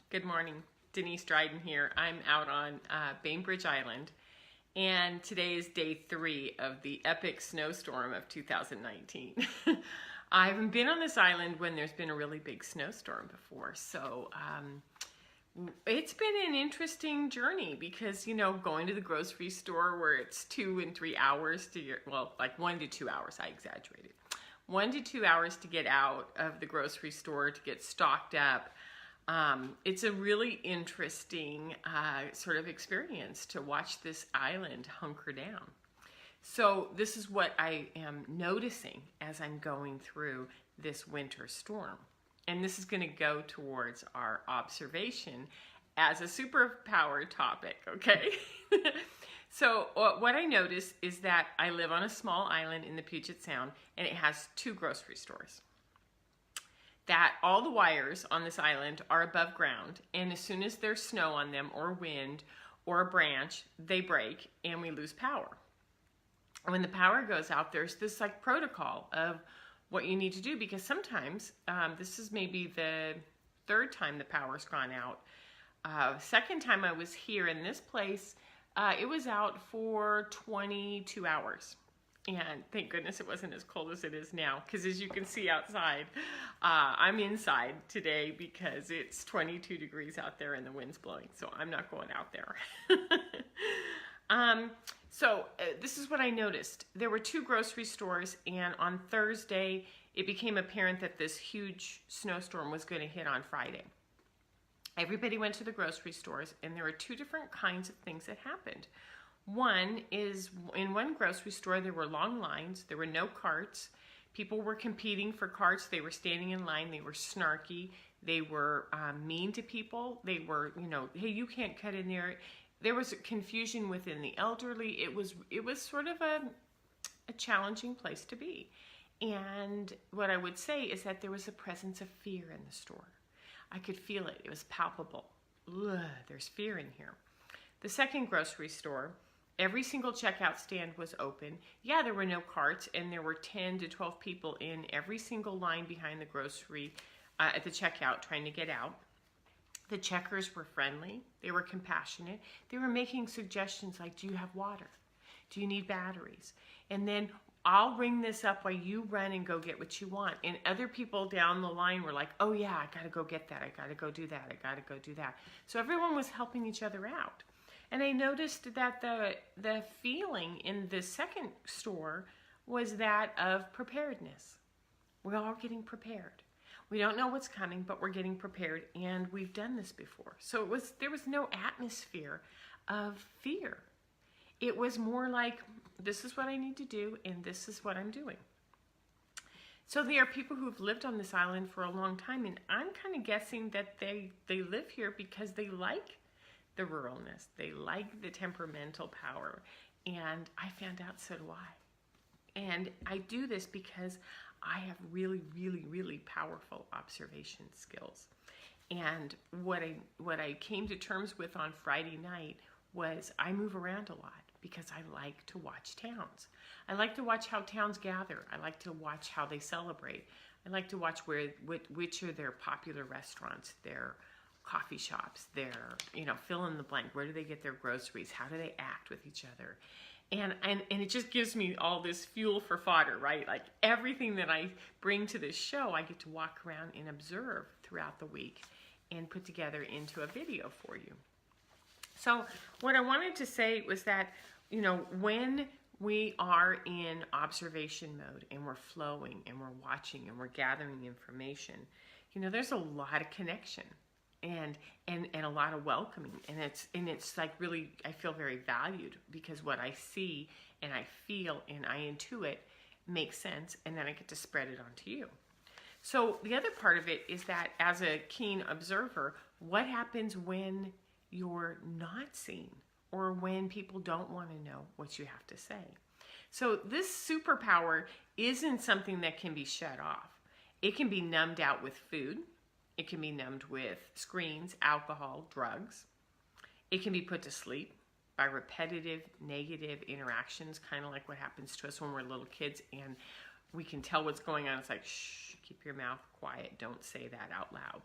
Good morning. Denise Dryden here. I'm out on Bainbridge Island, and today is day 3 of the epic snowstorm of 2019. I haven't been on this island when there's been a really big snowstorm before, so it's been an interesting journey because, going to the grocery store where it's 2 and 3 hours to get, well, like 1 to 2 hours, I exaggerated. 1 to 2 hours to get out of the grocery store to get stocked up. It's a really interesting sort of experience to watch this island hunker down. So this is what I am noticing as I'm going through this winter storm. And this is going to go towards our observation as a superpower topic, okay? So what I notice is that I live on a small island in the Puget Sound, and it has 2 grocery stores. That all the wires on this island are above ground, and as soon as there's snow on them or wind or a branch, they break and we lose power. When the power goes out, there's this like protocol of what you need to do, because sometimes this is maybe the 3rd time the power's gone out. Second time I was here in this place, it was out for 22 hours. And thank goodness it wasn't as cold as it is now, because as you can see outside, I'm inside today because it's 22 degrees out there and the wind's blowing, so I'm not going out there. This is what I noticed. There were 2 grocery stores, and on Thursday, it became apparent that this huge snowstorm was going to hit on Friday. Everybody went to the grocery stores, and there were 2 different kinds of things that happened. One is, in one grocery store, there were long lines. There were no carts. People were competing for carts. They were standing in line. They were snarky. They were mean to people. They were, hey, you can't cut in there. There was confusion within the elderly. It was sort of a challenging place to be. And what I would say is that there was a presence of fear in the store. I could feel it. It was palpable. Ugh, there's fear in here. The second grocery store, every single checkout stand was open. Yeah, there were no carts, and there were 10 to 12 people in every single line behind the grocery at the checkout trying to get out. The checkers were friendly. They were compassionate. They were making suggestions like, do you have water? Do you need batteries? And then I'll ring this up while you run and go get what you want. And other people down the line were like, oh yeah, I gotta go get that. I gotta go do that. I gotta go do that. So everyone was helping each other out. And I noticed that the feeling in the second store was that of preparedness. We're all getting prepared. We don't know what's coming, but we're getting prepared, and we've done this before. So there was no atmosphere of fear. It was more like, this is what I need to do, and this is what I'm doing. So there are people who've lived on this island for a long time, and I'm kind of guessing that they live here because they like the ruralness. They like the temperamental power. And I found out so do I. And I do this because I have really, really, really powerful observation skills. And what I came to terms with on Friday night was I move around a lot because I like to watch towns. I like to watch how towns gather. I like to watch how they celebrate. I like to watch which are their popular restaurants, their coffee shops, their, fill in the blank. Where do they get their groceries? How do they act with each other? And it just gives me all this fuel for fodder, right? Like everything that I bring to this show, I get to walk around and observe throughout the week and put together into a video for you. So what I wanted to say was that, when we are in observation mode and we're flowing and we're watching and we're gathering information, there's a lot of connection and a lot of welcoming, and it's like really, I feel very valued because what I see and I feel and I intuit makes sense, and then I get to spread it onto you. So the other part of it is that as a keen observer, what happens when you're not seen or when people don't want to know what you have to say? So this superpower isn't something that can be shut off. It can be numbed out with food. It can be numbed with screens, alcohol, drugs. It can be put to sleep by repetitive negative interactions, kind of like what happens to us when we're little kids and we can tell what's going on. It's like, shh, keep your mouth quiet. Don't say that out loud.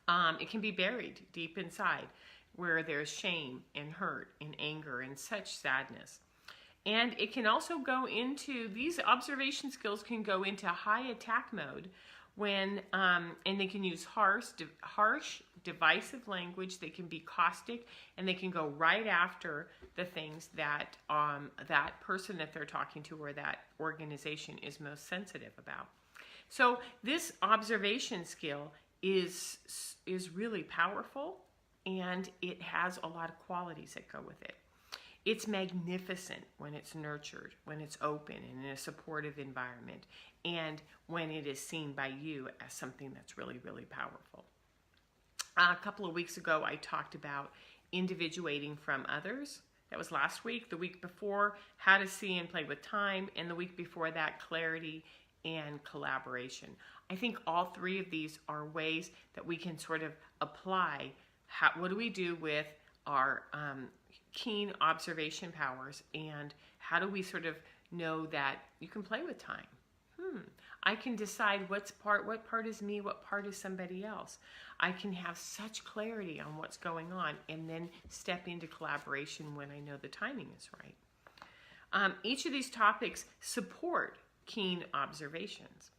It can be buried deep inside where there's shame and hurt and anger and such sadness. And it can also go into, these observation skills can go into high attack mode when, and they can use harsh, divisive language. They can be caustic, and they can go right after the things that that person that they're talking to or that organization is most sensitive about. So this observation skill is really powerful, and it has a lot of qualities that go with it. It's magnificent when it's nurtured, when it's open and in a supportive environment, and when it is seen by you as something that's really, really powerful. A couple of weeks ago, I talked about individuating from others. That was last week. The week before, how to see and play with time, and the week before that, clarity and collaboration. I think all three of these are ways that we can sort of apply what do we do with our keen observation powers, and how do we sort of know that you can play with time? I can decide what part is me, what part is somebody else. I can have such clarity on what's going on, and then step into collaboration when I know the timing is right. Each of these topics support keen observations.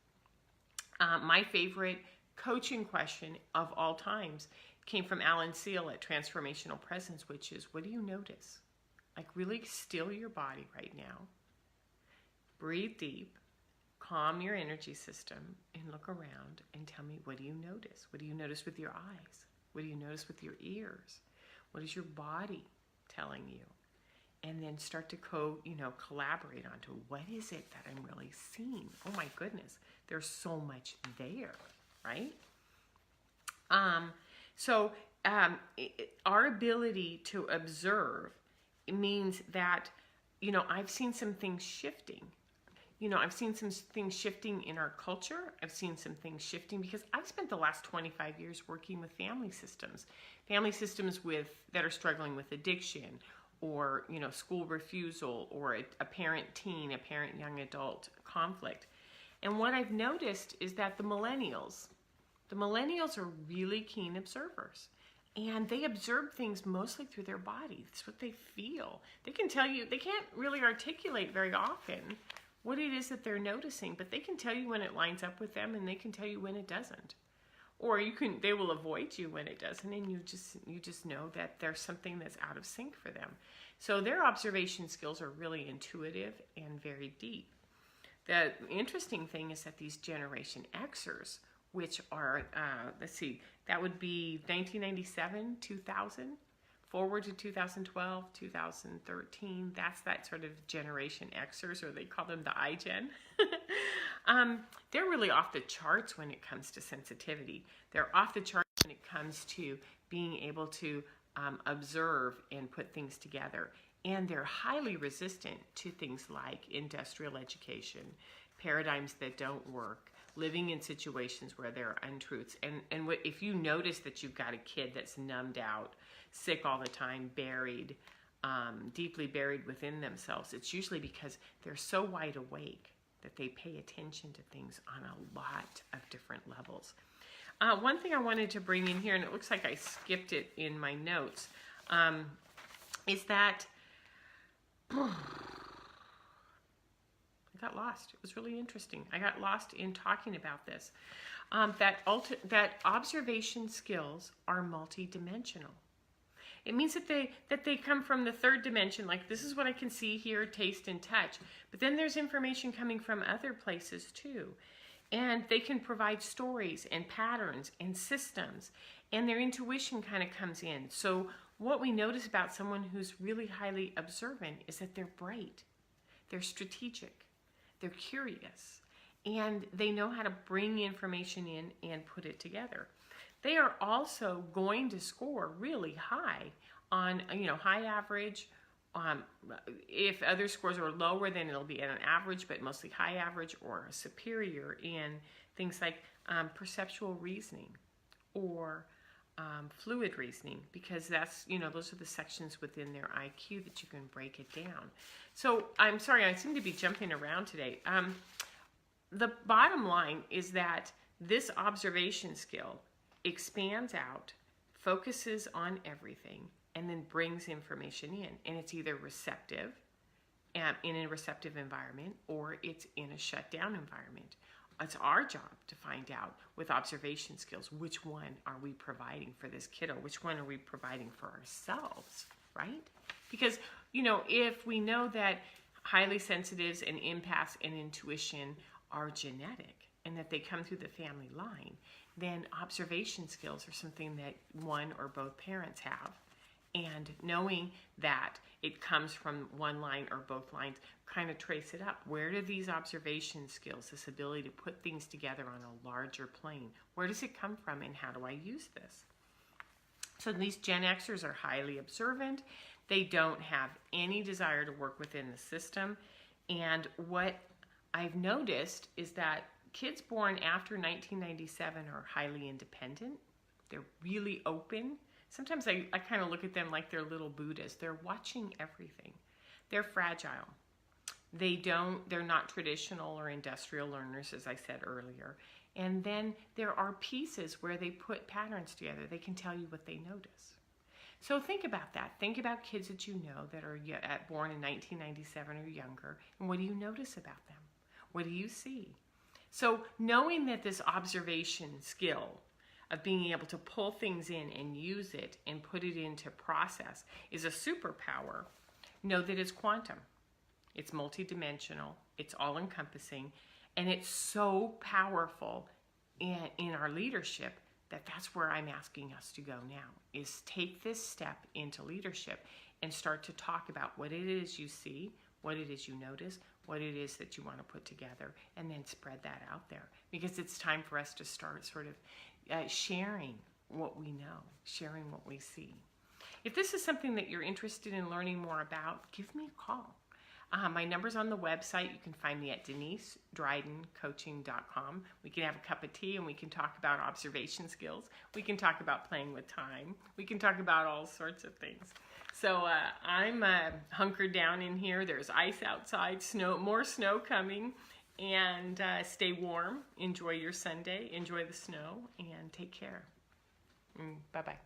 My favorite coaching question of all times came from Alan Seal at Transformational Presence, which is, what do you notice? Like, really still your body right now. Breathe deep, calm your energy system, and look around and tell me, what do you notice? What do you notice with your eyes? What do you notice with your ears? What is your body telling you? And then start to collaborate onto, what is it that I'm really seeing? Oh my goodness, there's so much there, right? So our ability to observe means that, I've seen some things shifting. I've seen some things shifting in our culture. I've seen some things shifting because I've spent the last 25 years working with family systems that are struggling with addiction, or, school refusal, or a parent-teen, a parent-young adult conflict. And what I've noticed is that the millennials are really keen observers. And they observe things mostly through their body. It's what they feel. They can tell you, they can't really articulate very often what it is that they're noticing, but they can tell you when it lines up with them, and they can tell you when it doesn't. Or they will avoid you when it doesn't, and you just know that there's something that's out of sync for them. So their observation skills are really intuitive and very deep. The interesting thing is that these Generation Xers, which are, that would be 1997, 2000, forward to 2012, 2013. That's that sort of Generation Xers, or they call them the iGen. They're really off the charts when it comes to sensitivity. They're off the charts when it comes to being able to observe and put things together. And they're highly resistant to things like industrial education, paradigms that don't work, living in situations where there are untruths. And if you notice that you've got a kid that's numbed out, sick all the time, buried, deeply buried within themselves, it's usually because they're so wide awake that they pay attention to things on a lot of different levels. One thing I wanted to bring in here, and it looks like I skipped it in my notes, is that I got lost. It was really interesting. I got lost in talking about this. That observation skills are multidimensional. It means that they come from the third dimension, like this is what I can see, hear, taste, and touch. But then there's information coming from other places too. And they can provide stories and patterns and systems, and their intuition kind of comes in. So what we notice about someone who's really highly observant is that they're bright, they're strategic, they're curious, and they know how to bring information in and put it together. They are also going to score really high on, high average. If other scores are lower, then it'll be at an average, but mostly high average or superior in things like perceptual reasoning or fluid reasoning, because that's, those are the sections within their IQ that you can break it down. So I'm sorry, I seem to be jumping around today. The bottom line is that this observation skill expands out, focuses on everything, and then brings information in. And it's either receptive, in a receptive environment, or it's in a shut down environment. It's our job to find out with observation skills, which one are we providing for this kiddo? Which one are we providing for ourselves, right? Because, if we know that highly sensitives and empaths and intuition are genetic and that they come through the family line, then observation skills are something that one or both parents have. And knowing that it comes from one line or both lines, kind of trace it up. Where do these observation skills, this ability to put things together on a larger plane, where does it come from, and how do I use this? So these Gen Xers are highly observant. They don't have any desire to work within the system. And what I've noticed is that kids born after 1997 are highly independent. They're really open. Sometimes I kind of look at them like they're little Buddhas. They're watching everything. They're fragile. They're not traditional or industrial learners, as I said earlier. And then there are pieces where they put patterns together. They can tell you what they notice. So think about that. Think about kids that you know that are born in 1997 or younger. And what do you notice about them? What do you see? So knowing that this observation skill of being able to pull things in and use it and put it into process is a superpower, know that it's quantum. It's multidimensional, it's all-encompassing, and it's so powerful in our leadership that's where I'm asking us to go now, is take this step into leadership and start to talk about what it is you see, what it is you notice, what it is that you want to put together, and then spread that out there. Because it's time for us to start sort of sharing what we know, sharing what we see. If this is something that you're interested in learning more about, give me a call. My number's on the website. You can find me at DeniseDrydenCoaching.com. We can have a cup of tea and we can talk about observation skills. We can talk about playing with time. We can talk about all sorts of things. So I'm hunkered down in here. There's ice outside, more snow coming. And stay warm. Enjoy your Sunday. Enjoy the snow. And take care. Bye-bye.